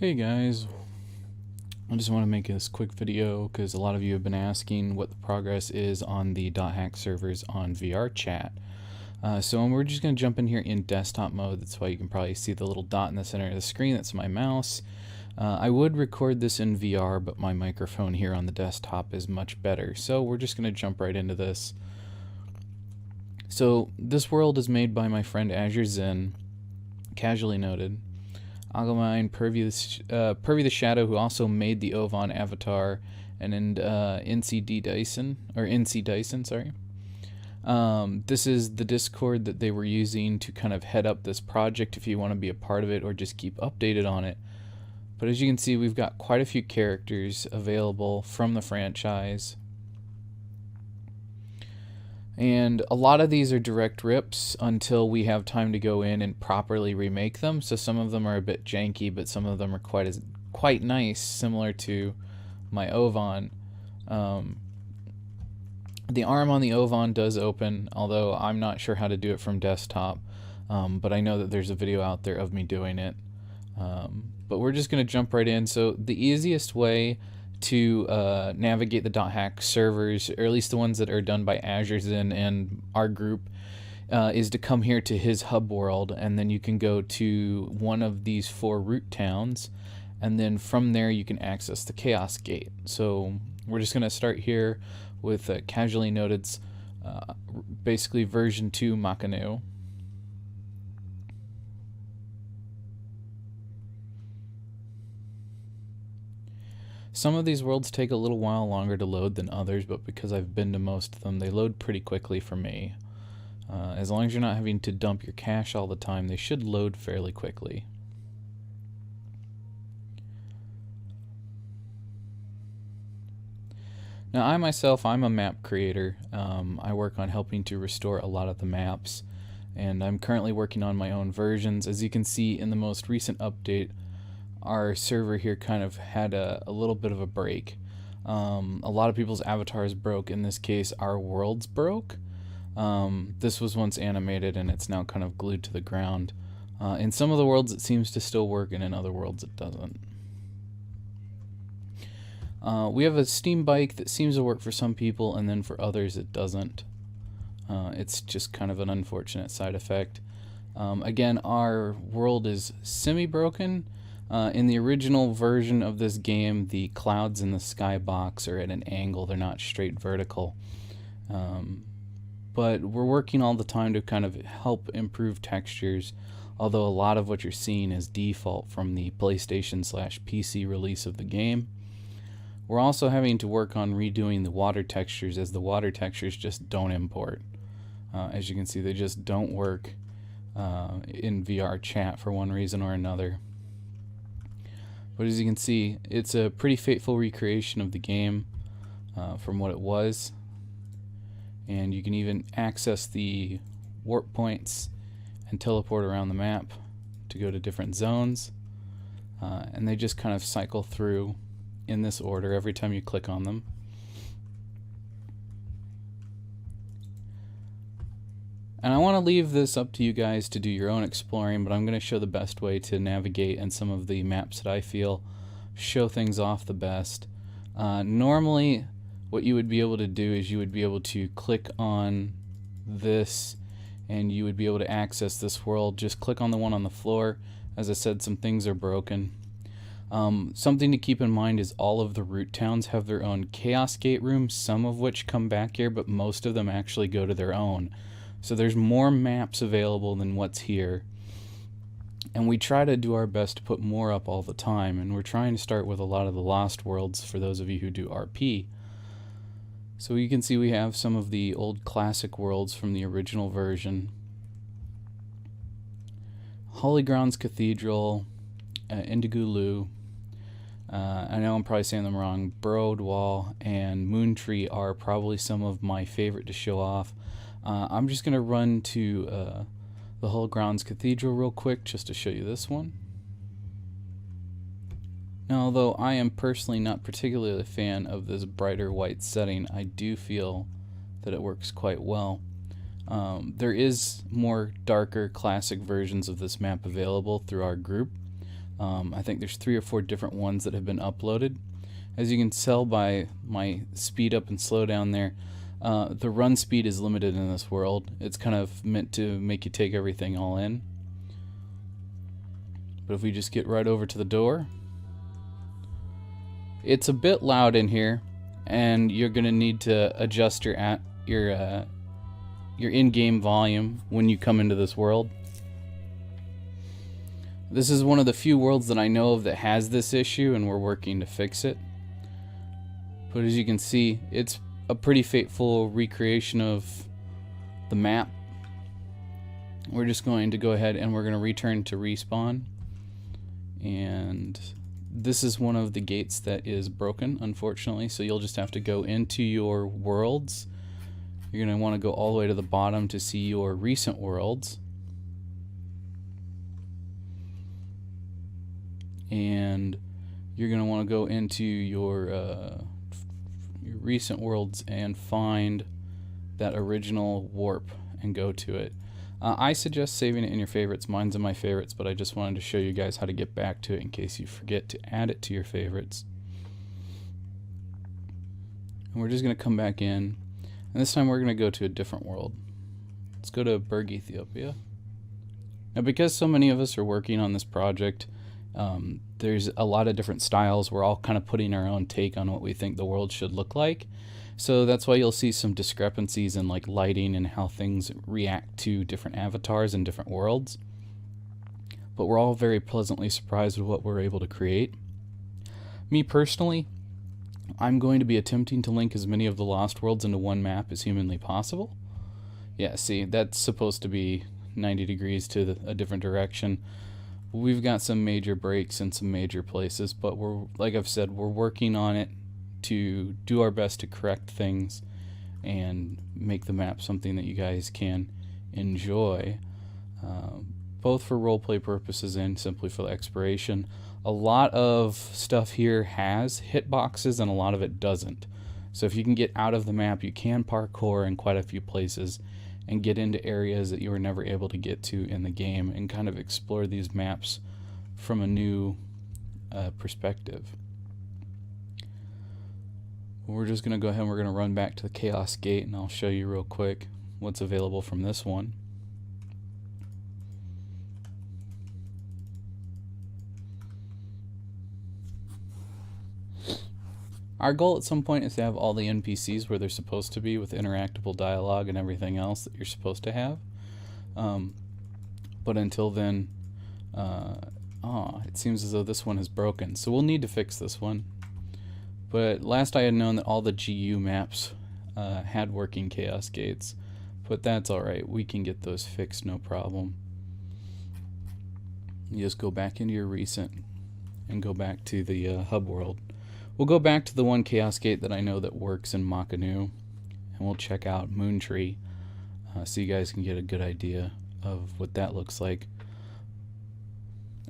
Hey guys, I just want to make this quick video because a lot of you have been asking what the progress is on the .hack servers on VR chat. So we're just going to jump in here in desktop mode. That's why you can probably see the little dot in the center of the screen. That's my mouse. I would record this in VR, but my microphone here on the desktop is much better. So we're just going to jump right into this. So this world is made by my friend Azure Zen, casually noted. Algamine, Purvey the Shadow, who also made the Ovan avatar, and NC Dyson, sorry. This is the Discord that they were using to kind of head up this project if you want to be a part of it or just keep updated on it. But as you can see, we've got quite a few characters available from the franchise. And a lot of these are direct rips until we have time to go in and properly remake them. So some of them are a bit janky, but some of them are quite nice, similar to my Ovan. The arm on the Ovan does open, although I'm not sure how to do it from desktop. But I know that there's a video out there of me doing it. But we're just going to jump right in. So the easiest way to navigate the .hack servers, or at least the ones that are done by Azure Zen and our group, is to come here to his hub world, and then you can go to one of these 4 root towns, and then from there you can access the Chaos Gate. So we're just going to start here with casually noted's basically version 2 Makanu. Some of these worlds take a little while longer to load than others, but because I've been to most of them, they load pretty quickly for me. As long as you're not having to dump your cache all the time, they should load fairly quickly. Now, I'm a map creator. I work on helping to restore a lot of the maps, and I'm currently working on my own versions. As you can see in the most recent update, our server here kind of had a little bit of a break. A lot of people's avatars broke. In this case, our worlds broke. This was once animated and it's now kind of glued to the ground. In some of the worlds it seems to still work, and in other worlds it doesn't. We have a steam bike that seems to work for some people, and then for others it doesn't. It's just kind of an unfortunate side effect. Again, our world is semi-broken. In the original version of this game, the clouds in the skybox are at an angle. They're not straight vertical. But we're working all the time to kind of help improve textures, although a lot of what you're seeing is default from the PlayStation/PC release of the game. We're also having to work on redoing the water textures, as the water textures just don't import. As you can see, they just don't work in VR chat for one reason or another. But as you can see, it's a pretty faithful recreation of the game from what it was. And you can even access the warp points and teleport around the map to go to different zones. And they just kind of cycle through in this order every time you click on them. And I want to leave this up to you guys to do your own exploring, but I'm going to show the best way to navigate and some of the maps that I feel show things off the best. Normally, what you would be able to do is you would be able to click on this and you would be able to access this world. Just click on the one on the floor. As I said, some things are broken. Something to keep in mind is all of the root towns have their own Chaos Gate rooms, some of which come back here, but most of them actually go to their own. So there's more maps available than what's here. And we try to do our best to put more up all the time, and we're trying to start with a lot of the lost worlds for those of you who do RP. So you can see we have some of the old classic worlds from the original version. Holy Grounds Cathedral, Indigulu, I know I'm probably saying them wrong, Broadwall, and Moontree are probably some of my favorite to show off. I'm just going to run to the Holy Grounds Cathedral real quick just to show you this one. Now, although I am personally not particularly a fan of this brighter white setting, I do feel that it works quite well. There is more darker classic versions of this map available through our group. I think there's 3 or 4 different ones that have been uploaded. As you can tell by my speed up and slow down there, the run speed is limited in this world. It's kind of meant to make you take everything all in. But if we just get right over to the door, it's a bit loud in here, and you're going to need to adjust your in-game volume when you come into this world. This is one of the few worlds that I know of that has this issue, and we're working to fix it. But as you can see, it's a pretty faithful recreation of the map. We're just going to go ahead and we're going to return to respawn. And this is one of the gates that is broken, unfortunately, so you'll just have to go into your worlds. You're going to want to go all the way to the bottom to see your recent worlds. And you're going to want to go into your recent worlds and find that original warp and go to it. I suggest saving it in your favorites. Mine's in my favorites, but I just wanted to show you guys how to get back to it in case you forget to add it to your favorites. And we're just going to come back in, and this time we're going to go to a different world. Let's go to Berg, Ethiopia. Now, because so many of us are working on this project, there's a lot of different styles. We're all kind of putting our own take on what we think the world should look like. So that's why you'll see some discrepancies in like lighting and how things react to different avatars and different worlds. But we're all very pleasantly surprised with what we're able to create. Me personally, I'm going to be attempting to link as many of the Lost Worlds into one map as humanly possible. Yeah, see, that's supposed to be 90 degrees to a different direction. We've got some major breaks in some major places, but we're, like I've said, we're working on it to do our best to correct things and make the map something that you guys can enjoy, both for roleplay purposes and simply for the exploration. A lot of stuff here has hitboxes and a lot of it doesn't. So if you can get out of the map, you can parkour in quite a few places and get into areas that you were never able to get to in the game and kind of explore these maps from a new perspective. We're just going to go ahead and we're going to run back to the Chaos Gate, and I'll show you real quick what's available from this one. Our goal at some point is to have all the NPCs where they're supposed to be with interactable dialogue and everything else that you're supposed to have. But until then, it seems as though this one is broken, so we'll need to fix this one. But last I had known that all the GU maps had working Chaos Gates, but that's alright, we can get those fixed, no problem. You just go back into your recent and go back to the hub world. We'll go back to the one Chaos Gate that I know that works in Makanu, and we'll check out Moontree so you guys can get a good idea of what that looks like.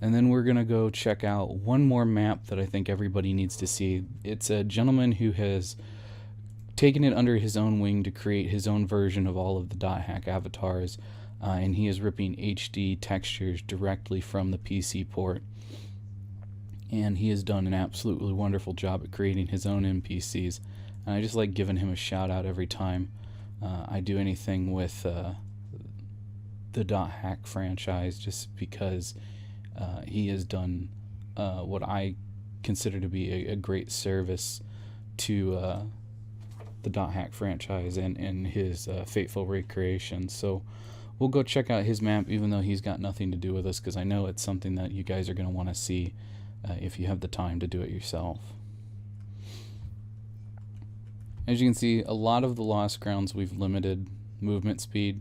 And then we're going to go check out one more map that I think everybody needs to see. It's a gentleman who has taken it under his own wing to create his own version of all of the .hack avatars, and he is ripping HD textures directly from the PC port. And he has done an absolutely wonderful job at creating his own NPCs. And I just like giving him a shout out every time I do anything with the .hack franchise, just because he has done what I consider to be a great service to the .hack franchise and his faithful recreation. So we'll go check out his map, even though he's got nothing to do with us, because I know it's something that you guys are going to want to see if you have the time to do it yourself. As you can see, a lot of the Lost Grounds we've limited movement speed.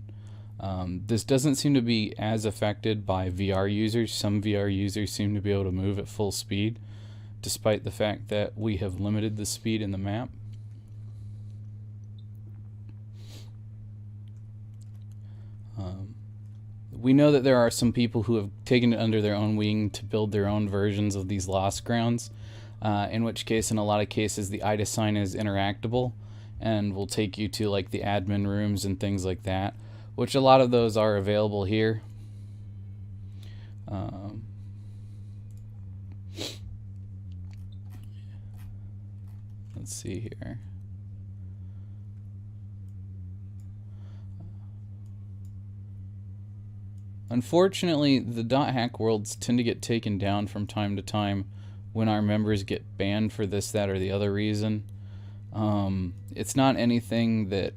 This doesn't seem to be as affected by VR users. Some VR users seem to be able to move at full speed, despite the fact that we have limited the speed in the map. We know that there are some people who have taken it under their own wing to build their own versions of these Lost Grounds, in which case, in a lot of cases, the IDA sign is interactable and will take you to like the admin rooms and things like that, which a lot of those are available here. Let's see here. Unfortunately, the .hack worlds tend to get taken down from time to time when our members get banned for this, that, or the other reason. It's not anything that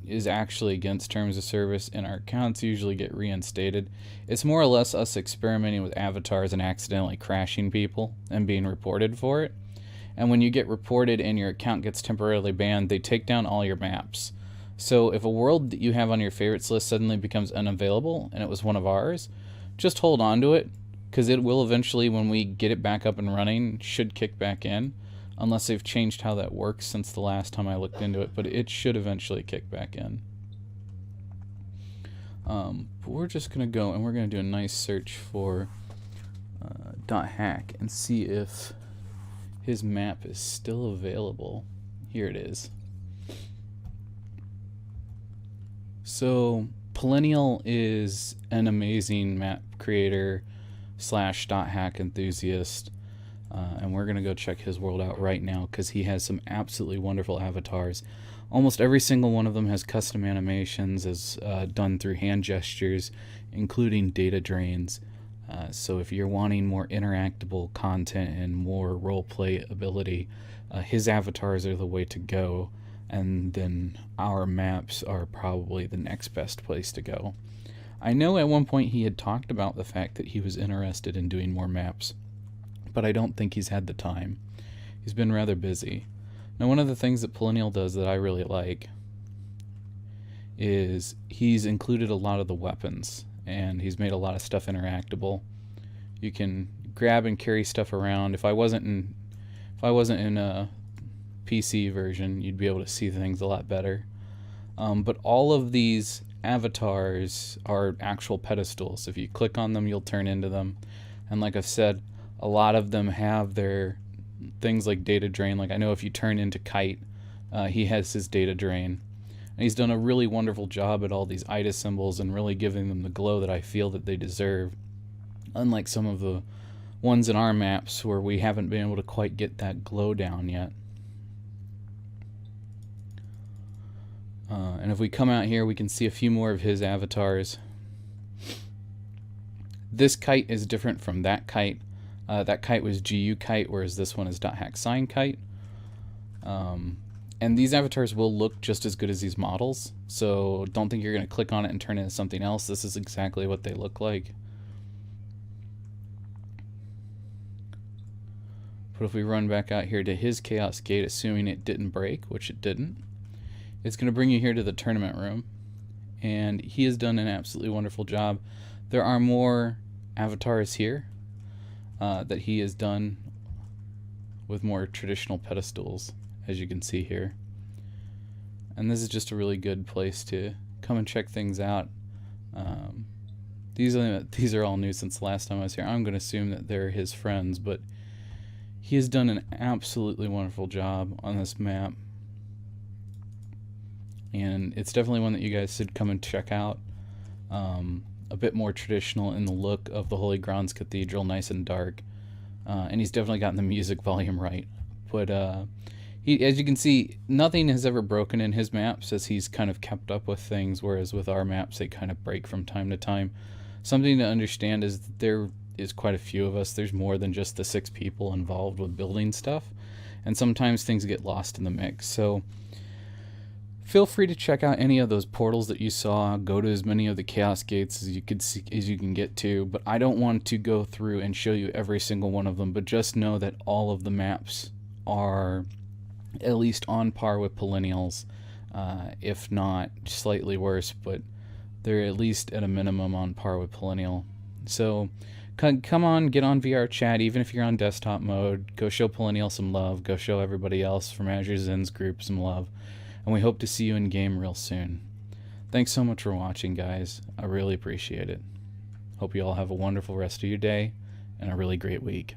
is actually against terms of service, and our accounts usually get reinstated. It's more or less us experimenting with avatars and accidentally crashing people and being reported for it. And when you get reported and your account gets temporarily banned, they take down all your maps. So if a world that you have on your favorites list suddenly becomes unavailable, and it was one of ours, just hold on to it, because it will eventually, when we get it back up and running, should kick back in, unless they've changed how that works since the last time I looked into it, but it should eventually kick back in. But we're just going to go and we're going to do a nice search for .hack and see if his map is still available. Here it is. So Polonium is an amazing map creator / .hack enthusiast, and we're gonna go check his world out right now because he has some absolutely wonderful avatars. Almost every single one of them has custom animations as done through hand gestures, including data drains. So if you're wanting more interactable content and more roleplay ability, his avatars are the way to go. And then our maps are probably the next best place to go. I know at one point he had talked about the fact that he was interested in doing more maps, but I don't think he's had the time. He's been rather busy. Now, one of the things that Polonium does that I really like is he's included a lot of the weapons, and he's made a lot of stuff interactable. You can grab and carry stuff around. If I wasn't in a PC version, you'd be able to see things a lot better. But all of these avatars are actual pedestals. If you click on them, you'll turn into them. And like I've said, a lot of them have their things like data drain. Like I know if you turn into Kite, he has his data drain. And he's done a really wonderful job at all these IDA symbols and really giving them the glow that I feel that they deserve. Unlike some of the ones in our maps where we haven't been able to quite get that glow down yet. And if we come out here, we can see a few more of his avatars. This kite is different from that kite. That kite was GU kite, whereas this one is .hack sign kite. And these avatars will look just as good as these models, so don't think you're going to click on it and turn it into something else. This is exactly what they look like. But if we run back out here to his Chaos Gate, assuming it didn't break, which it didn't, it's going to bring you here to the tournament room, and he has done an absolutely wonderful job. There are more avatars here that he has done with more traditional pedestals, as you can see here. And this is just a really good place to come and check things out. These are all new since the last time I was here. I'm going to assume that they're his friends, but he has done an absolutely wonderful job on this map. And it's definitely one that you guys should come and check out. A bit more traditional in the look of the Holy Grounds Cathedral, nice and dark. And he's definitely gotten the music volume right. But as you can see, nothing has ever broken in his maps as he's kind of kept up with things, whereas with our maps they kind of break from time to time. Something to understand is that there is quite a few of us. There's more than just the 6 people involved with building stuff, and sometimes things get lost in the mix. So feel free to check out any of those portals that you saw. Go to as many of the Chaos Gates as you can get to, but I don't want to go through and show you every single one of them, but just know that all of the maps are at least on par with Polonium's, if not slightly worse, but they're at least at a minimum on par with Polonium. So come on, get on VR chat, even if you're on desktop mode. Go show Polonium some love. Go show everybody else from Azure Zen's group some love. And we hope to see you in game real soon. Thanks so much for watching, guys. I really appreciate it. Hope you all have a wonderful rest of your day and a really great week.